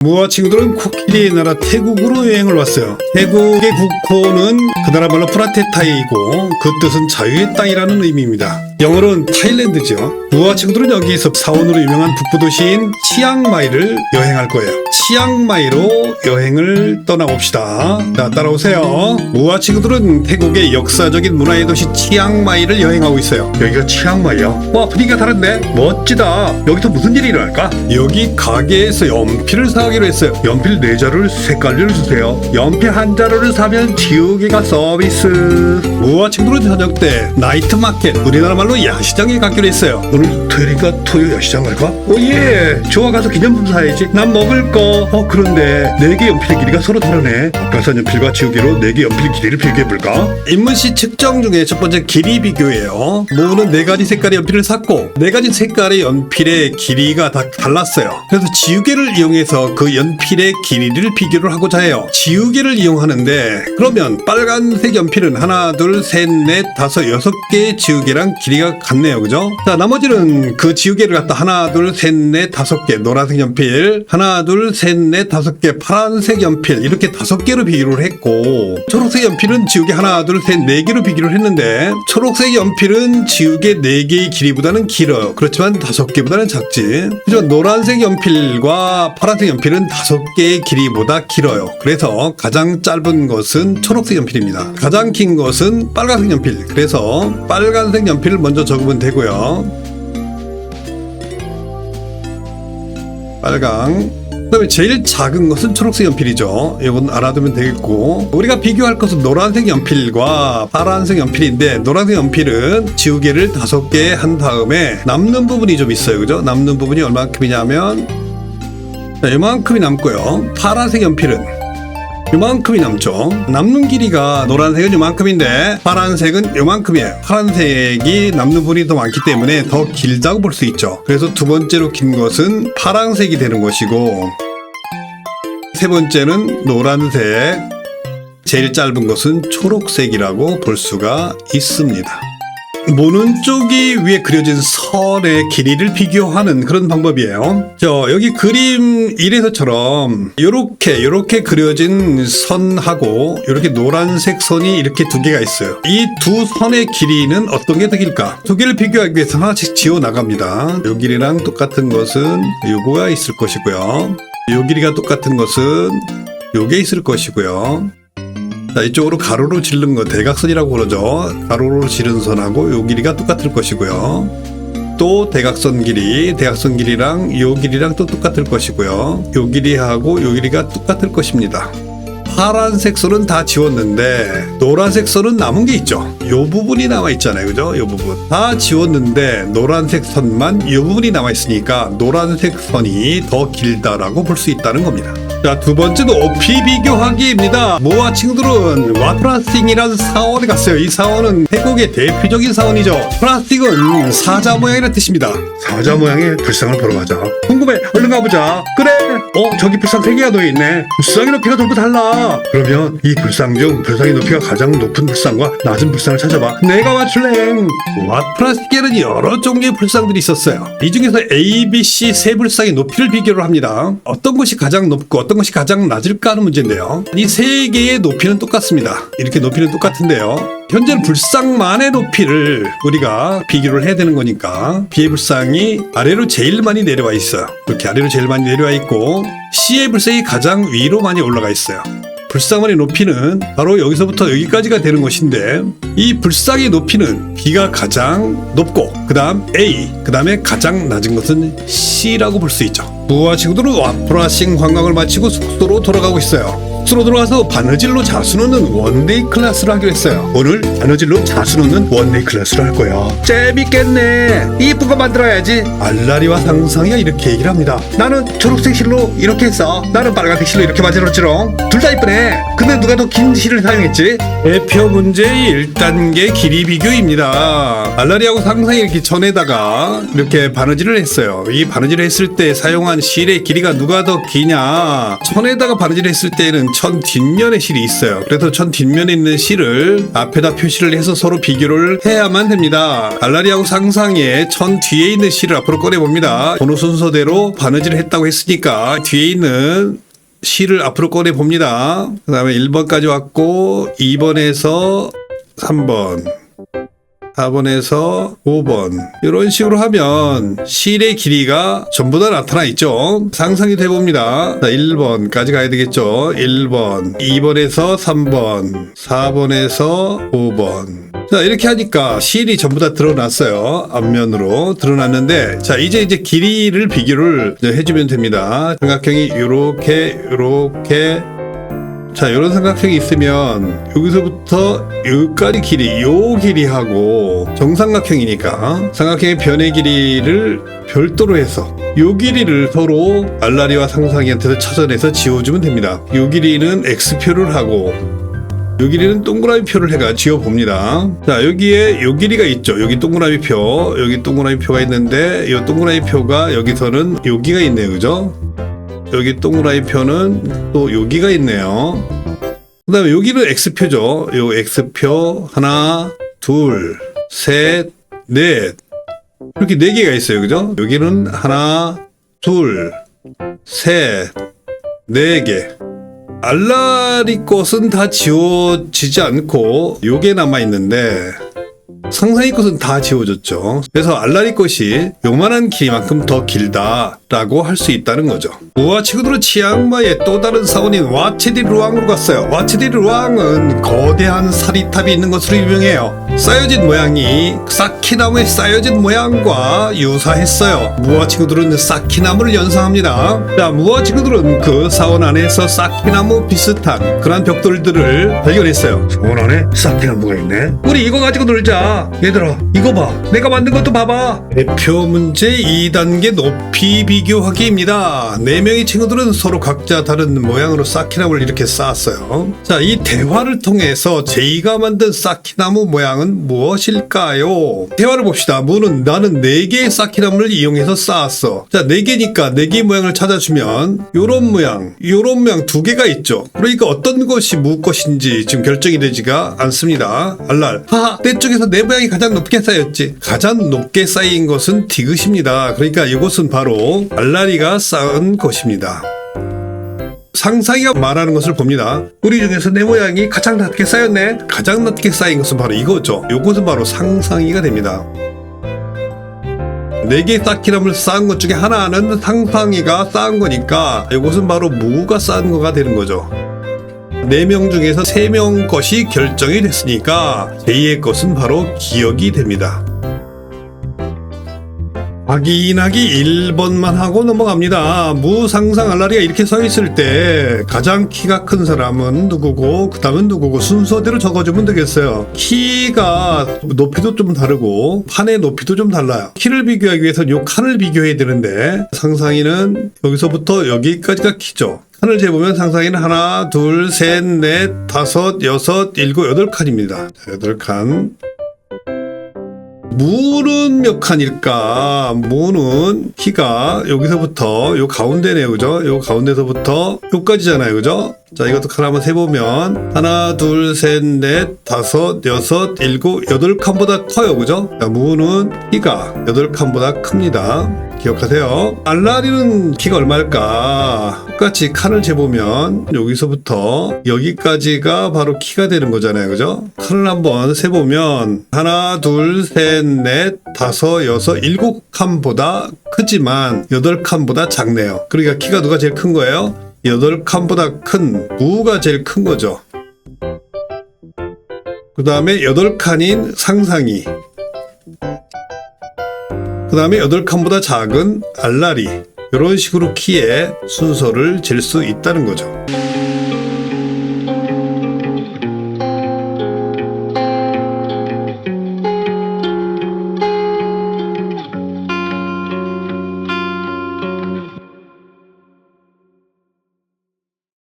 무아 친구들은 코끼리의 나라 태국으로 여행을 왔어요. 태국의 국호는 그 나라 말로 프라테타이고 그 뜻은 자유의 땅이라는 의미입니다. 영어로는 타일랜드죠. 무아 친구들은 여기서 사원으로 유명한 북부 도시인 치앙마이를 여행할 거예요. 치앙마이로 여행을 떠나봅시다. 자, 따라오세요. 무아 친구들은 태국의 역사적인 문화의 도시 치앙마이를 여행하고 있어요. 여기가 치앙마이야? 와, 분위기가 다른데? 멋지다. 여기서 무슨 일이 일어날까? 여기 가게에서 연필을 사기로 했어요. 연필 4자루를 색깔별로 주세요. 연필 1자루를 사면 지우개가 서비스. 무아 친구들은 저녁 때 나이트 마켓, 우리나라 말로 야시장에 가기로 했어요. 오늘 토요일이니까 토요 야시장 갈까? 오예, 좋아, 가서 기념품 사야지. 난 먹을 거. 그런데 4개 연필의 길이가 서로 다르네. 아까 산 연필과 지우개로 4개 연필 길이를 비교해볼까? 인문시 측정 중에 첫 번째 길이 비교예요. 모우는 4가지 색깔의 연필을 샀고 4가지 색깔의 연필의 길이가 다 달랐어요. 그래서 지우개를 이용해서 그 연필의 길이를 비교를 하고자 해요. 지우개를 이용하는데 그러면 빨간색 연필은 하나, 둘, 셋, 넷, 다섯, 6개의 지우개랑 길이가 같네요. 그죠? 자, 나머지는 그 지우개를 갖다 하나, 둘, 셋, 넷, 5개 노란색 연필, 하나, 둘, 셋, 넷, 5개 파란색 연필, 이렇게 5개로 비교를 했고, 초록색 연필은 지우개 하나, 둘, 셋, 4개로 비교를 했는데 초록색 연필은 지우개 4개의 길이보다는 길어요. 그렇지만 5개보다는 작지. 그죠? 노란색 연필과 파란색 연필은 5개의 길이보다 길어요. 그래서 가장 짧은 것은 초록색 연필입니다. 가장 긴 것은 빨간색 연필. 그래서 빨간색 연필을 먼저 적으면 되고요. 빨강. 그 다음에 제일 작은 것은 초록색 연필이죠. 이건 알아두면 되겠고, 우리가 비교할 것은 노란색 연필과 파란색 연필인데, 노란색 연필은 지우개를 5개 한 다음에 남는 부분이 좀 있어요. 그죠? 남는 부분이 얼만큼이냐면 이만큼이 남고요. 파란색 연필은 요만큼이 남죠. 남는 길이가 노란색은 요만큼인데 파란색은 요만큼이에요. 파란색이 남는 부분이 더 많기 때문에 더 길다고 볼 수 있죠. 그래서 두 번째로 긴 것은 파란색이 되는 것이고, 세 번째는 노란색, 제일 짧은 것은 초록색이라고 볼 수가 있습니다. 모는 쪽이 위에 그려진 선의 길이를 비교하는 그런 방법이에요. 여기 그림 1에서처럼 요렇게 그려진 선하고 이렇게 노란색 선이 이렇게 2개가 있어요. 이 두 선의 길이는 어떤 게 더 길까? 2개를 비교하기 위해서 하나씩 지워 나갑니다. 요 길이랑 똑같은 것은 요거가 있을 것이고요. 요 길이가 똑같은 것은 요게 있을 것이고요. 자, 이쪽으로 가로로 지른 거 대각선이라고 그러죠. 가로로 지른 선하고 요 길이가 똑같을 것이고요. 또 대각선 길이랑 요 길이랑 또 똑같을 것이고요. 요 길이하고 요 길이가 똑같을 것입니다. 파란색 선은 다 지웠는데 노란색 선은 남은 게 있죠. 요 부분이 남아 있잖아요. 그죠? 요 부분 다 지웠는데 노란색 선만 요 부분이 남아 있으니까 노란색 선이 더 길다라고 볼 수 있다는 겁니다. 자, 두 번째 높이 비교하기입니다. 모아 친구들은 와프라싱이라는 사원에 갔어요. 이 사원은 태국의 대표적인 사원이죠. 프라싱은 사자 모양이라는 뜻입니다. 사자 모양의 불상을 보러 가자. 궁금해, 얼른 가보자. 그래. 저기 불상 3개가 놓여있네. 불상의 높이가 전부 달라. 그러면 이 불상 중 불상의 높이가 가장 높은 불상과 낮은 불상을 찾아봐. 내가 맞출래. 와프라싱에는 여러 종류의 불상들이 있었어요. 이 중에서 A, B, C 세 불상의 높이를 비교를 합니다. 어떤 것이 가장 높고 어떤 것이 가장 낮을까 하는 문제인데요. 이 세 개의 높이는 똑같습니다. 이렇게 높이는 똑같은데요. 현재는 불상만의 높이를 우리가 비교를 해야 되는 거니까 B의 불상이 아래로 제일 많이 내려와 있어요. 이렇게 아래로 제일 많이 내려와 있고, C의 불상이 가장 위로 많이 올라가 있어요. 불상만의 높이는 바로 여기서부터 여기까지가 되는 것인데, 이 불상의 높이는 B가 가장 높고 그 다음 A, 그 다음에 가장 낮은 것은 C라고 볼 수 있죠. 무아 친구들은 와프라싱 관광을 마치고 숙소로 돌아가고 있어요. 숙소로 들어가서 바느질로 자수 놓는 원데이 클래스를 하기로 했어요. 오늘 바느질로 자수 놓는 원데이 클래스를 할 거야. 재밌겠네. 이쁜 거 만들어야지. 알라리와 상상이가 이렇게 얘기를 합니다. 나는 초록색 실로 이렇게 했어. 나는 빨간색 실로 이렇게 만들었지롱. 둘 다 이쁘네. 근데 누가 더 긴 실을 사용했지? 대표 문제의 1단계 길이 비교입니다. 알라리하고 상상이 이렇게 전에다가 이렇게 바느질을 했어요. 이 바느질을 했을 때 사용한 실의 길이가 누가 더 기냐? 천에다가 바느질을 했을 때는 천 뒷면에 실이 있어요. 그래서 천 뒷면에 있는 실을 앞에다 표시를 해서 서로 비교를 해야만 됩니다. 알라리하고 상상의 천 뒤에 있는 실을 앞으로 꺼내봅니다. 번호 순서대로 바느질을 했다고 했으니까 뒤에 있는 실을 앞으로 꺼내봅니다. 그 다음에 1번까지 왔고 2번에서 3번 4번에서 5번 이런 식으로 하면 실의 길이가 전부 다 나타나 있죠. 상상이 돼봅니다. 자, 1번까지 가야 되겠죠. 1번 2번에서 3번 4번에서 5번. 자, 이렇게 하니까 실이 전부 다 드러났어요. 앞면으로 드러났는데, 자, 이제 길이를 비교를 해주면 됩니다. 삼각형이 요렇게 자, 이런 삼각형이 있으면 여기서부터 여기까지 길이, 요 길이하고 정삼각형이니까 삼각형의 변의 길이를 별도로 해서 요 길이를 서로 알라리와 상상이한테서 찾아내서 지워주면 됩니다. 요 길이는 X표를 하고 요 길이는 동그라미 표를 해가 지워봅니다. 자, 여기에 요 길이가 있죠. 여기 동그라미 표, 여기 동그라미 표가 있는데 이 동그라미 표가 여기서는 여기가 있네요. 그죠? 여기 동그라미 표는 또 여기가 있네요. 그 다음에 여기는 X표죠. 요 X표 하나, 둘, 셋, 넷 이렇게 4개가 있어요. 그죠? 여기는 하나, 둘, 셋, 4개. 알라리 것은 다 지워지지 않고 요게 남아있는데 상상의 것은 다 지워졌죠. 그래서 알라리 것이 요만한 길이만큼 더 길다라고 할 수 있다는 거죠. 우와 친구들은 치앙마이의 또 다른 사원인 와체디 루앙으로 갔어요. 와체디 루앙은 거대한 사리탑이 있는 것으로 유명해요. 쌓여진 모양이 사키나무에 쌓여진 모양과 유사했어요. 무화 친구들은 사키나무를 연상합니다. 자, 무화 친구들은 그 사원 안에서 사키나무 비슷한 그런 벽돌들을 발견했어요. 사원 안에 사키나무가 있네. 우리 이거 가지고 놀자. 얘들아, 이거 봐. 내가 만든 것도 봐봐. 대표 문제 2단계 높이 비교하기입니다. 4명의 친구들은 서로 각자 다른 모양으로 사키나무를 이렇게 쌓았어요. 자, 이 대화를 통해서 제이가 만든 사키나무 모양은 무엇일까요? 대화를 봅시다. 무는 나는 4개의 사키나무를 이용해서 쌓았어. 자, 4개니까 4개의 모양을 찾아주면 요런 모양 2개가 있죠. 그러니까 어떤 것이 무 것인지 지금 결정이 되지가 않습니다. 알랄. 하하, 내 쪽에서 내 모양이 가장 높게 쌓였지. 가장 높게 쌓인 것은 디귿입니다. 그러니까 이것은 바로 알라리가 쌓은 것입니다. 상상이가 말하는 것을 봅니다. 우리 중에서 내 모양이 가장 낮게 쌓였네. 가장 낮게 쌓인 것은 바로 이거죠. 이것은 바로 상상이가 됩니다. 4개의 사키나무를 쌓은 것 중에 하나는 상상이가 쌓은 거니까 이것은 바로 무가 쌓은 거가 되는 거죠. 4명 중에서 3명 것이 결정이 됐으니까 제2의 것은 바로 기억이 됩니다. 확인하기 1번만 하고 넘어갑니다. 무상상 알라리가 이렇게 서 있을 때 가장 키가 큰 사람은 누구고 그 다음은 누구고 순서대로 적어주면 되겠어요. 키가 높이도 좀 다르고 판의 높이도 좀 달라요. 키를 비교하기 위해서는 요 칸을 비교해야 되는데 상상이는 여기서부터 여기까지가 키죠. 칸을 재보면 상상이는 하나, 둘, 셋, 넷, 다섯, 여섯, 일곱, 8칸입니다. 8칸. 무는 몇 칸일까? 무는 키가 여기서부터 요 가운데네요. 그죠? 요 가운데서부터 요까지잖아요. 그죠? 자, 이것도 칸 한번 세보면 하나, 둘, 셋, 넷, 다섯, 여섯, 일곱, 8칸보다 커요. 그죠? 자, 무는 키가 8칸보다 큽니다. 기억하세요. 알라리는 키가 얼마일까? 똑같이 칸을 재보면 여기서부터 여기까지가 바로 키가 되는 거잖아요. 그죠? 칸을 한번 세보면 하나, 둘, 셋, 넷, 다섯, 여섯, 7칸보다 크지만 8칸보다 작네요. 그러니까 키가 누가 제일 큰 거예요? 8칸보다 큰 무가 제일 큰 거죠. 그 다음에 8칸인 상상이, 그 다음에 8칸보다 작은 알라리, 이런 식으로 키의 순서를 잴 수 있다는 거죠.